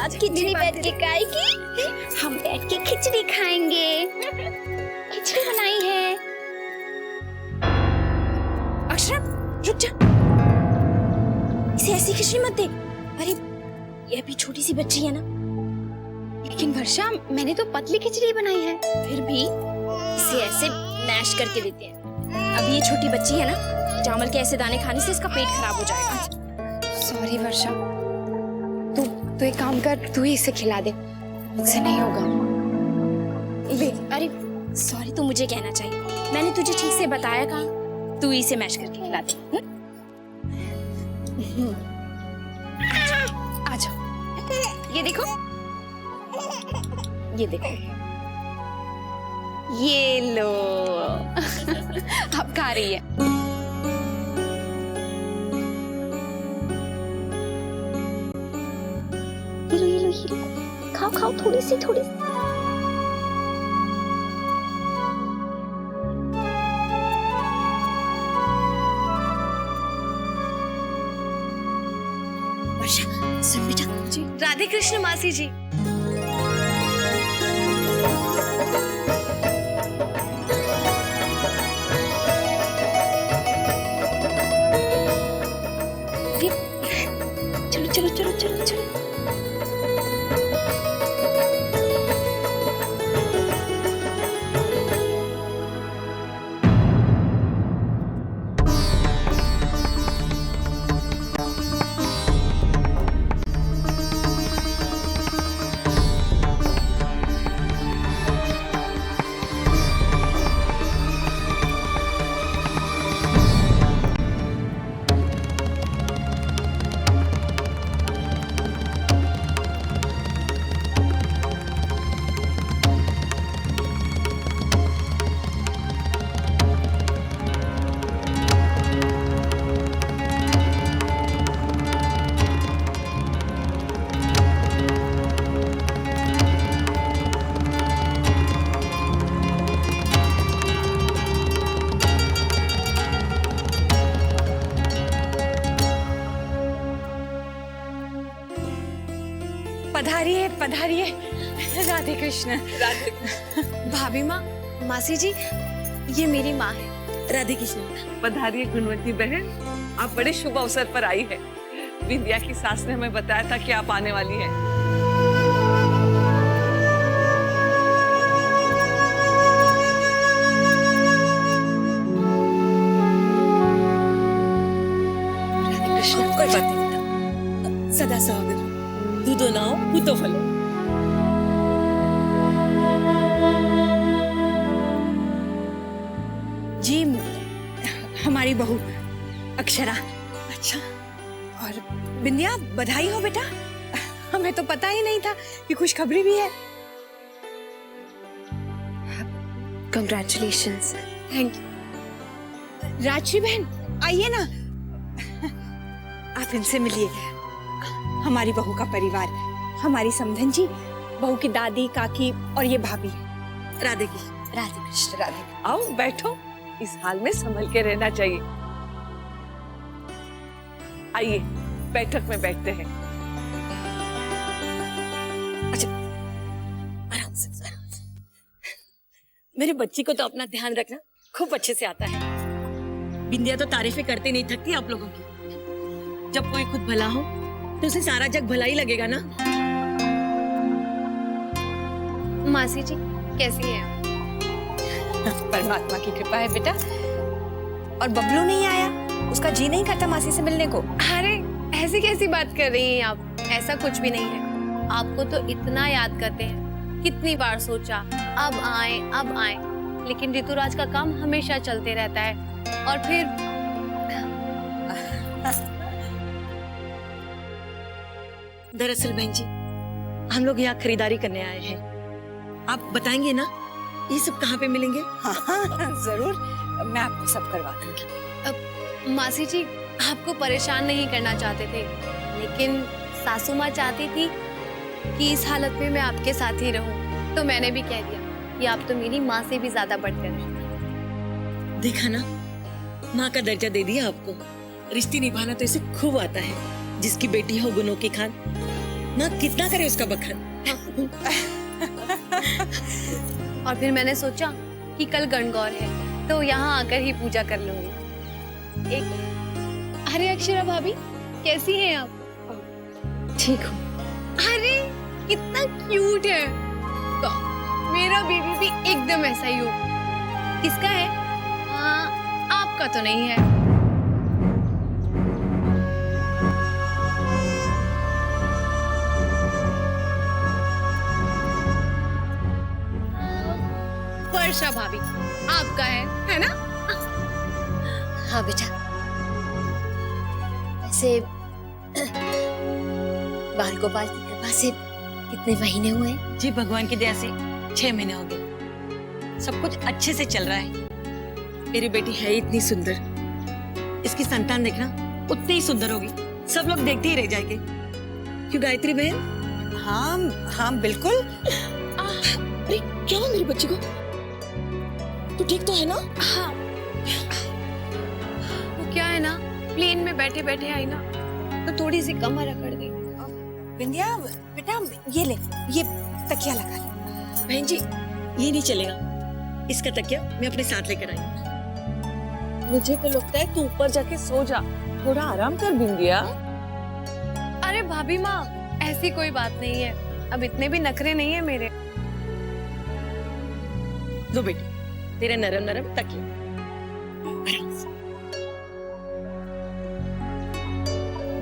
आज खिचड़ी बैठ के खाएगी, हम बैठ के खिचड़ी खाएंगे। खिचड़ी बनाई है। अक्षरा रुक जा, इसे ऐसी खिचड़ी मत दे। अरे ये भी छोटी सी बच्ची है ना। लेकिन वर्षा, मैंने तो पतली खिचड़ी बनाई है। फिर भी इसे ऐसे मैश करके देते हैं। अब ये छोटी बच्ची है ना, चावल के ऐसे दाने खाने से इसका पेट खराब हो जाएगा। सॉरी वर्षा, तू एक काम कर, तू ही इसे खिला दे, मुझसे नहीं होगा। ले, अरे सॉरी तो मुझे कहना चाहिए, मैंने तुझे ठीक से बताया कहाँ। तू इसे मैश करके खिला दे। आ जाओ, ये देखो, ये देखो, ये लो। अब खा रही है। ये लो, खाओ खाओ, थोड़ी सी। वर्षा सुन बेटा जी। राधे कृष्ण मासी जी। चलो। पधारिए राधे कृष्ण। भाभी माँ, मासी जी, ये मेरी माँ है। राधे कृष्ण। पधारिए गुणवती बहन, आप बड़े शुभ अवसर पर आई है। विंध्या की सास ने हमें बताया था कि आप आने वाली हैं। राधे कृष्ण। कोई बात नहीं, सदा स्वागत। दूधो नाओ पूतो फलो। जी, हमारी बहू अक्षरा। अच्छा, और बिंदिया, बधाई हो बेटा, हमें तो पता ही नहीं था कि खुशखबरी भी है। कंग्रेचुलेशंस। Thank you. राजश्री बहन, आइए ना, आप इनसे मिलिए। हमारी बहू का परिवार, हमारी समधन जी, बहू की दादी, काकी और ये भाभी। राधे कृष्ण। राधे कृष्ण। राधे। आओ बैठो, इस हाल में संभल के रहना चाहिए। आइए बैठक में बैठते हैं। अच्छा, आराम से। मेरे बच्ची को तो अपना ध्यान रखना खूब अच्छे से आता है। बिंदिया तो तारीफें करते नहीं थकती आप लोगों की। जब कोई खुद भला हो तो उसे सारा जग भला ही लगेगा ना। मासी जी, कैसी हैं आप? परमात्मा की कृपा है बेटा। और बबलू नहीं आया? उसका जी नहीं करता मासी से मिलने को? अरे ऐसी कैसी बात कर रही हैं आप? ऐसा कुछ भी नहीं है। आपको तो इतना याद करते हैं, कितनी बार सोचा अब आए, लेकिन ऋतुराज का काम हमेशा चलते रहता है। और फिर दरअसल बहन जी, हम लोग यहाँ खरीदारी करने आए हैं। आप बताएंगे ना ये सब कहाँ पे मिलेंगे? हाँ, जरूर, मैं आपको सब करवा दूंगी। मासी जी, आपको परेशान नहीं करना चाहते थे, लेकिन सासू माँ चाहती थी कि इस हालत में मैं आपके साथ ही रहूं, तो मैंने भी कह दिया कि आप तो मेरी माँ से भी ज्यादा बढ़कर हैं। देखा ना, माँ का दर्जा दे दिया आपको। रिश्ते निभाना तो इसे खूब आता है। जिसकी बेटी हो गुनों की खान, माँ कितना करे उसका बखान। और फिर मैंने सोचा कि कल गणगौर है तो यहाँ आकर ही पूजा कर लूंगी। अरे अक्षरा भाभी, कैसी हैं आप? ठीक हूँ। अरे कितना क्यूट है। तो मेरा बेबी भी एकदम ऐसा ही हो। किसका है? आपका तो नहीं है। वर्षा भाभी, आपका है ना? हाँ बेटा। वैसे बाल गोपाल की कृपा से कितने महीने हुए? जी भगवान की दया से 6 महीने हो गए। सब कुछ अच्छे से चल रहा है। मेरी बेटी है इतनी सुंदर, इसकी संतान देखना उतनी ही सुंदर होगी। सब लोग देखते ही रह जाएंगे। क्यों गायत्री बहन? हाँ हाँ बिल्कुल। अरे क्या हुआ मेरी बच्ची को? तू ठीक तो है ना? हाँ। वो क्या है ना, प्लेन में बैठे बैठे आई ना तो थोड़ी सी कमर अकड़ गई। बिंदिया बेटा ये ले, ये तकिया लगा ले। बहन जी ये नहीं चलेगा। इसका तकिया मैं अपने साथ लेकर आई। मुझे तो लगता है तू ऊपर जाके सो जा, थोड़ा आराम कर बिंदिया। अरे भाभी माँ, ऐसी कोई बात नहीं है। अब इतने भी नखरे नहीं है मेरे। लो बेटी, तेरे नरम नरम तकिया।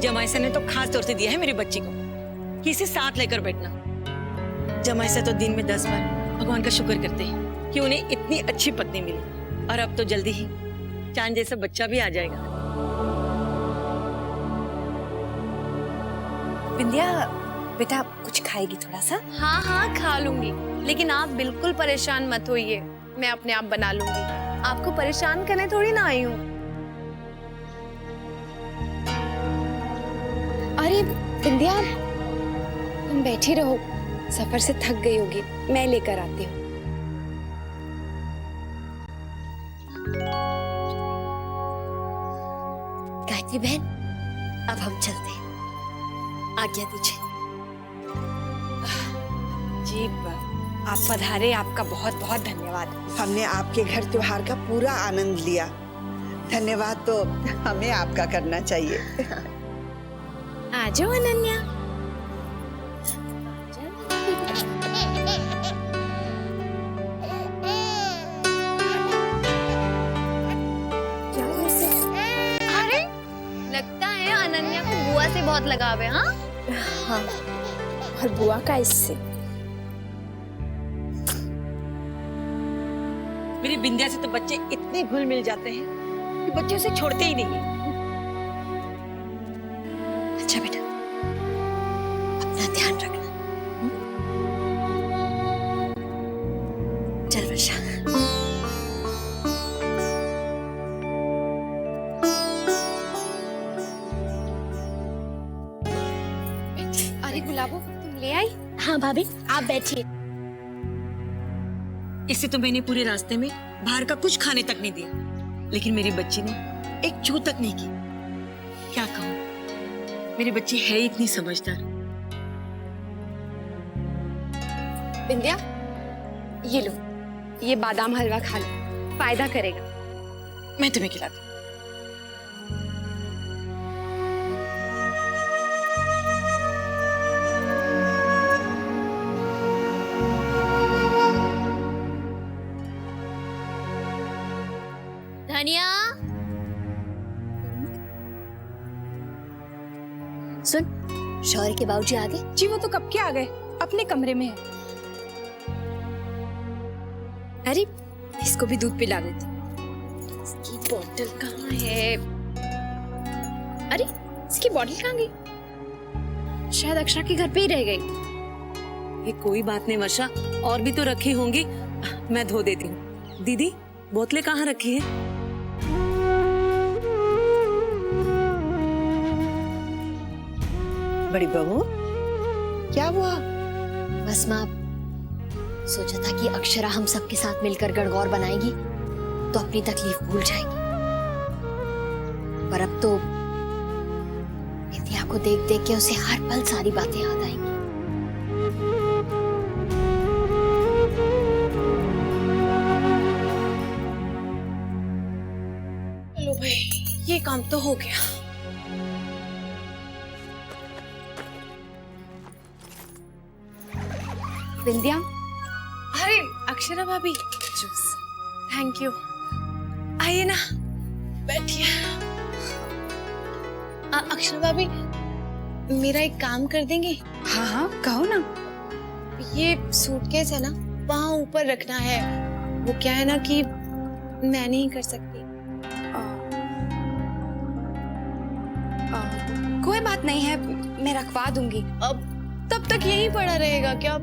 जमाईसा ने तो खास तौर से दिया है मेरी बच्ची को कि इसे साथ लेकर बैठना। जमाईसा तो दिन में 10 बार भगवान का शुक्र करते हैं कि उन्हें इतनी अच्छी पत्नी मिली। और अब तो जल्दी ही चांद जैसा बच्चा भी आ जाएगा। बिंदिया बेटा कुछ खाएगी थोड़ा सा? हाँ हाँ खा लूंगी, लेकिन आप बिल्कुल परेशान मत होइए, मैं अपने आप बना लूंगी। आपको परेशान करने थोड़ी ना आई हूँ। अरे बिंदिया, तुम बैठी रहो, सफर से थक गई होगी, मैं लेकर आती हूँ। गायत्री बहन, अब हम चलते हैं, आज्ञा दीजिए। जी आप पधारे, आपका बहुत बहुत धन्यवाद। हमने आपके घर त्योहार का पूरा आनंद लिया। धन्यवाद तो हमें आपका करना चाहिए। आ जाओ अनन्या। अरे लगता है अनन्या को बुआ से बहुत लगाव है। हाँ हाँ, और बुआ का इससे। मेरी बिंदिया से तो बच्चे इतने घुल मिल जाते हैं कि बच्चे उसे छोड़ते ही नहीं है। अच्छा बेटा, अपना ध्यान रखना। चल वर्षा। अरे गुलाबो, तुम ले आई? हाँ भाभी, आप बैठिए। इससे तो मैंने पूरे रास्ते में बाहर का कुछ खाने तक नहीं दिया, लेकिन मेरी बच्ची ने एक चू तक नहीं की। क्या कहूँ, मेरी बच्ची है इतनी समझदार। बिंदिया, ये लो, ये बादाम हलवा खा लो, फायदा करेगा। मैं तुम्हें खिलाती हूँ। धनिया, सुन, शौर्य के बाबूजी आ गए? जी वो तो कब के आ गए, अपने कमरे में है। अरे इसको भी दूध पिला देती। इसकी बोतल कहाँ है? अरे इसकी बोतल कहाँ गई? शायद अक्षरा के घर पे ही रह गई। ये कोई बात नहीं वर्षा, और भी तो रखी होंगी, मैं धो देती हूँ। दीदी बोतलें कहाँ रखी है? बड़ी बहू, क्या हुआ? बस माँ, सोचा था कि अक्षरा हम सबके साथ मिलकर गणगौर बनाएगी तो अपनी तकलीफ भूल जाएगी, पर अब तो विद्या को देख देख के उसे हर पल सारी बातें याद आएंगी। भाई, ये काम तो हो गया। विंध्या, अरे अक्षरा भाभी, जूस। Thank you. आइए ना, बैठिए। अक्षरा भाभी, मेरा एक काम कर देंगे? हाँ हाँ, कहो ना। ये सूटकेस है ना, वहाँ ऊपर रखना है। वो क्या है ना कि मैं नहीं कर सकती। कोई बात नहीं है, मैं रखवा दूंगी। अब तब तक यही पड़ा रहेगा क्या?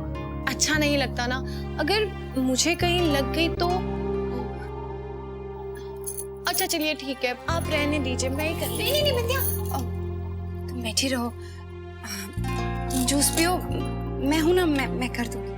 अच्छा नहीं लगता ना। अगर मुझे कहीं लग गई तो अच्छा चलिए ठीक है, आप रहने दीजिए, मैं ही कर। नहीं नहीं नहीं विंध्या, तुम बैठी रहो, जूस पियो, मैं हूं ना, मैं कर दूंगी।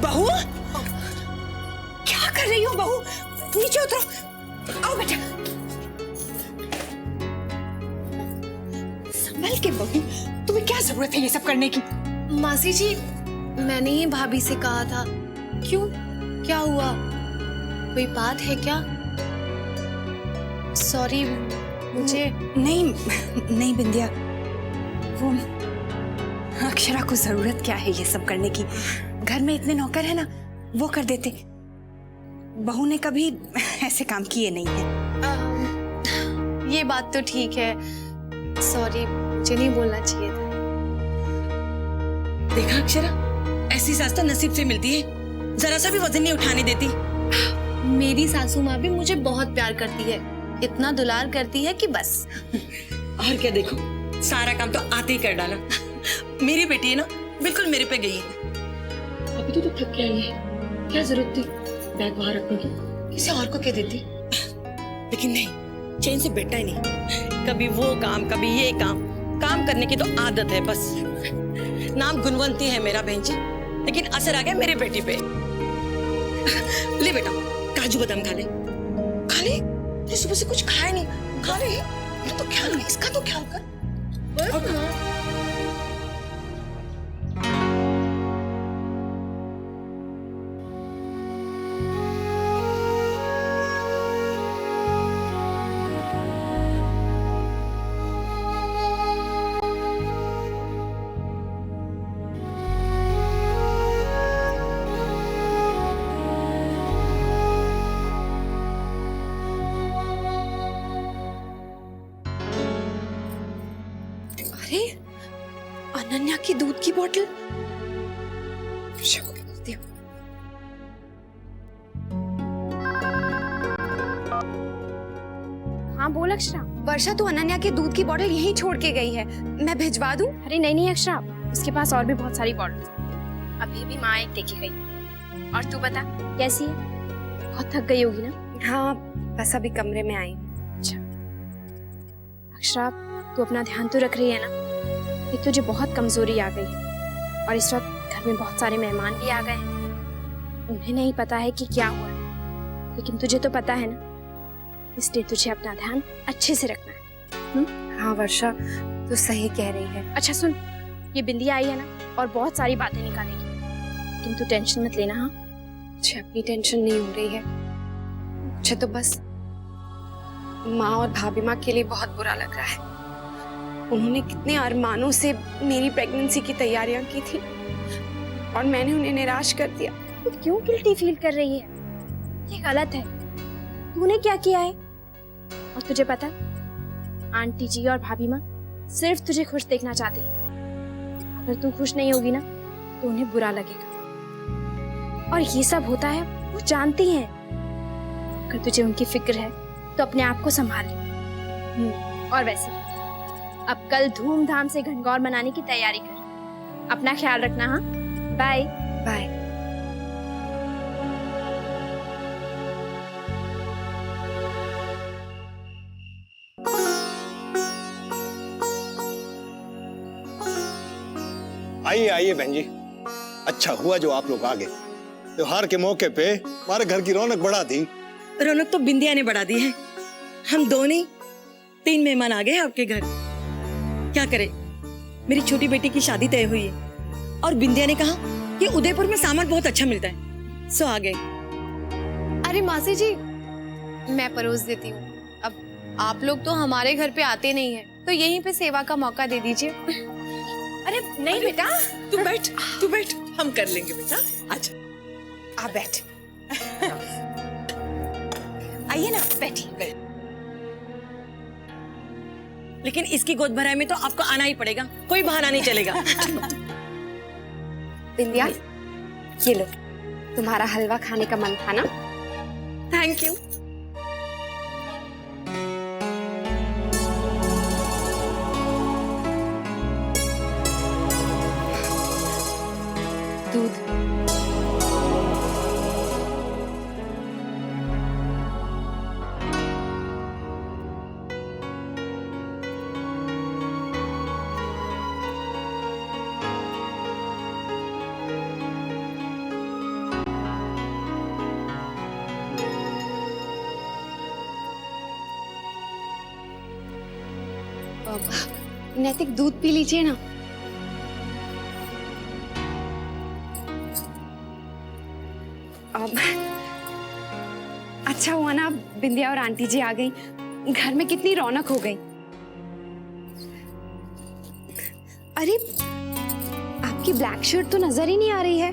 बहू, क्या कर रही हो बहू? नीचे उतरो, आओ बेटा। संभल के बहू, तुम्हें क्या जरूरत है ये सब करने की? मासी जी, मैंने ही भाभी से कहा था। क्यों, क्या हुआ? कोई बात है क्या? सॉरी, मुझे नहीं नहीं बिंदिया, वो अक्षरा को जरूरत क्या है ये सब करने की? घर में इतने नौकर है ना, वो कर देते। बहू ने कभी ऐसे काम किए नहीं है। ये बात तो ठीक है। सॉरी, मुझे नहीं बोलना चाहिए था। देखा अक्षरा, ऐसी सास तो नसीब से मिलती है, जरा सा भी वजन नहीं उठाने देती। मेरी सासू माँ भी मुझे बहुत प्यार करती है, इतना दुलार करती है कि बस। और क्या, देखो सारा काम तो आते ही कर डाला। मेरी बेटी है ना, बिल्कुल मेरे पे गई है। अभी तो थक के आई है, क्या जरूरत थी बैग वहां रखने की? किसी और को कह देती। लेकिन नहीं, चैन से बैठा ही नहीं। कभी वो काम, कभी ये काम। काम करने की तो आदत है बस। नाम गुणवंती है मेरा बहन जी, लेकिन असर आ गया मेरे बेटी पे। ले बेटा, काजू बादाम खा ले। खा ले, ये सुबह से कुछ खाया नहीं। खा ले, ये तो ख्याल नहीं, इसका तो ख्याल कर। अरे, अनन्या की दूध की बोतल। हाँ बोल अक्षरा। वर्षा तो अनन्या के दूध की बोतल यहीं छोड़ के गई है, मैं भिजवा दूं? अरे नहीं नहीं अक्षरा, उसके पास और भी बहुत सारी बॉटल्स। अभी भी माँ एक देके गई। और तू बता कैसी है? बहुत थक गई होगी ना? हाँ, बस अभी कमरे में आई। अच्छा अक्षरा, तू अपना ध्यान तो रख रही है ना? एक तुझे बहुत कमजोरी आ गई है और इस वक्त घर में बहुत सारे मेहमान भी आ गए हैं। उन्हें नहीं पता है कि क्या हुआ है, लेकिन तुझे तो पता है ना, इसलिए तुझे अपना ध्यान अच्छे से रखना है। हाँ वर्षा, तू सही कह रही है। अच्छा सुन, ये बिंदिया आई है ना, और बहुत सारी बातें निकालेगी, लेकिन तू टेंशन मत लेना। हाँ, मुझे अपनी टेंशन नहीं हो रही है। मुझे तो बस माँ और भाभी माँ के लिए बहुत बुरा लग रहा है। उन्होंने कितने अरमानों से मेरी प्रेगनेंसी की तैयारियां की थी और मैंने उन्हें निराश कर दिया। तू क्यों गिल्टी फील कर रही है? ये गलत है। तूने क्या किया है? और तुझे पता है, आंटी जी और भाभी माँ सिर्फ तुझे खुश देखना चाहती हैं। अगर तू खुश नहीं होगी ना तो उन्हें बुरा लगेगा। और ये सब होता है वो जानती हैं। अगर तुझे उनकी फिक्र है तो अपने आप को संभाल ले। और वैसे अब कल धूमधाम से घनघोर मनाने की तैयारी कर। अपना ख्याल रखना। हाँ, बाय बाय। आइए आइए बहन जी, अच्छा हुआ जो आप लोग आ गए। त्योहार के मौके पे हमारे घर की रौनक बढ़ा दी। रौनक तो बिंदिया ने बढ़ा दी है। हम दो नहीं 3 मेहमान आ गए आपके घर। क्या करे, मेरी छोटी बेटी की शादी तय हुई है और बिंदिया ने कहा कि उदयपुर में सामान बहुत अच्छा मिलता है, सो आ गए। अरे मासी जी, मैं परोस देती हूँ। अब आप लोग तो हमारे घर पे आते नहीं हैं, तो यहीं पे सेवा का मौका दे दीजिए। अरे नहीं बेटा, तू बैठ, हम कर लेंगे बेटा। अच्छा आप बैठ। आइए ना, बैठिए। लेकिन इसकी गोद भराई में तो आपको आना ही पड़ेगा, कोई बहाना नहीं चलेगा। बिंदिया, ये लो, तुम्हारा हलवा खाने का मन था ना? Thank you. दूध। नैतिक, दूध पी लीजिए ना। अब अच्छा हुआ ना बिंदिया और आंटी जी आ गई, घर में कितनी रौनक हो गई। अरे आपकी ब्लैक शर्ट तो नजर ही नहीं आ रही है।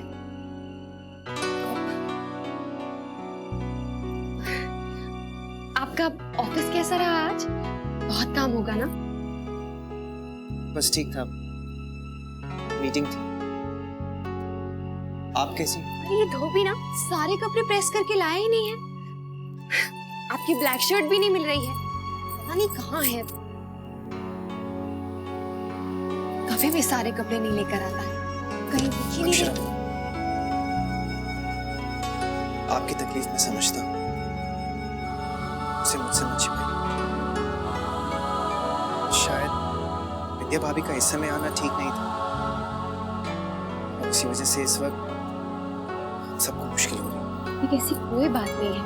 आपका ऑफिस कैसा रहा आज? बहुत काम होगा ना? बस ठीक था, मीटिंग थी। आप कैसी? अरे ये धोबी ना सारे कपड़े प्रेस करके लाया ही नहीं है। आपकी ब्लैक शर्ट भी नहीं मिल रही है, पता नहीं कहाँ है। कभी भी सारे कपड़े नहीं लेकर आता है, कहीं दिख ही नहीं रही। आपकी तकलीफ मैं समझता हूँ, उसे मुझसे मत छिपाइए। शायद विद्या भाभी का इस समय आना ठीक नहीं था और इसी वजह से इस वक्त सबको मुश्किल हो रही है। ऐसी कोई बात नहीं है,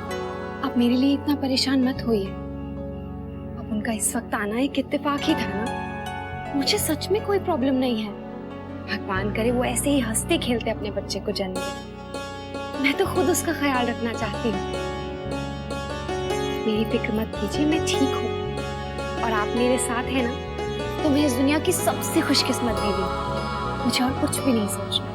आप मेरे लिए इतना परेशान मत होइए। अब उनका इस वक्त आना एक इत्तेफाक ही था ना। मुझे सच में कोई प्रॉब्लम नहीं है। भगवान करे वो ऐसे ही हंसते खेलते अपने बच्चे को जन्म दे। मैं तो खुद उसका ख्याल रखना चाहती हूँ। मेरी फिक्र मत कीजिए, मैं ठीक हूँ और आप मेरे साथ हैं ना, तो मैं इस दुनिया की सबसे खुशकिस्मत बीवी हूँ। मुझे और कुछ भी नहीं सोचना।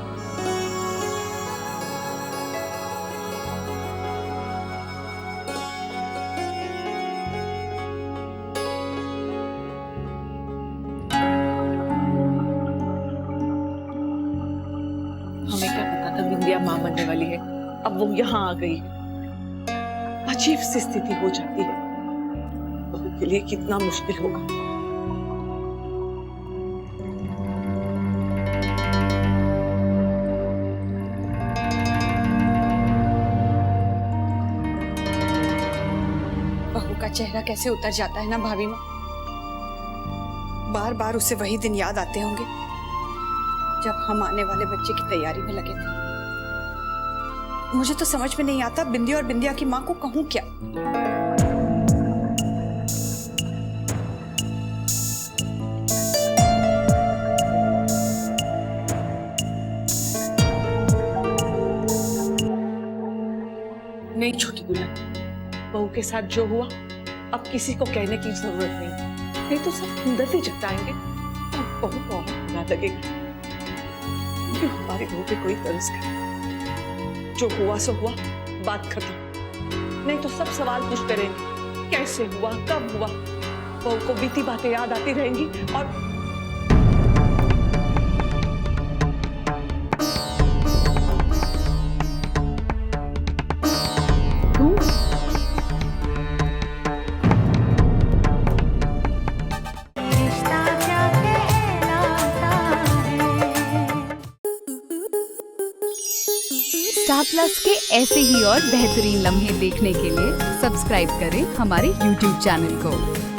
हमें क्या पता था बिंदिया मां बनने वाली है। अब वो यहाँ आ गई, अजीब सी स्थिति हो जाती है। बहू के लिए कितना मुश्किल होगा। बहू का चेहरा कैसे उतर जाता है ना भाभी माँ। बार बार उसे वही दिन याद आते होंगे जब हम आने वाले बच्चे की तैयारी में लगे थे। मुझे तो समझ में नहीं आता बिंदिया और बिंदिया की माँ को कहूँ क्या। नहीं छोटी दुल्हन, बहू के साथ जो हुआ अब किसी को कहने की जरूरत नहीं तो सब हमदर्दी जताएंगे और बहू को और बुरा लगेगा कि हमारे बहू पे कोई तरस करे। जो हुआ सो हुआ, बात खत्म। नहीं तो सब सवाल पूछते रहेंगे, कैसे हुआ, कब हुआ। बहू को बीती बातें याद आती रहेंगी और प्लस के ऐसे ही और बेहतरीन लम्हे देखने के लिए सब्सक्राइब करें हमारे YouTube चैनल को।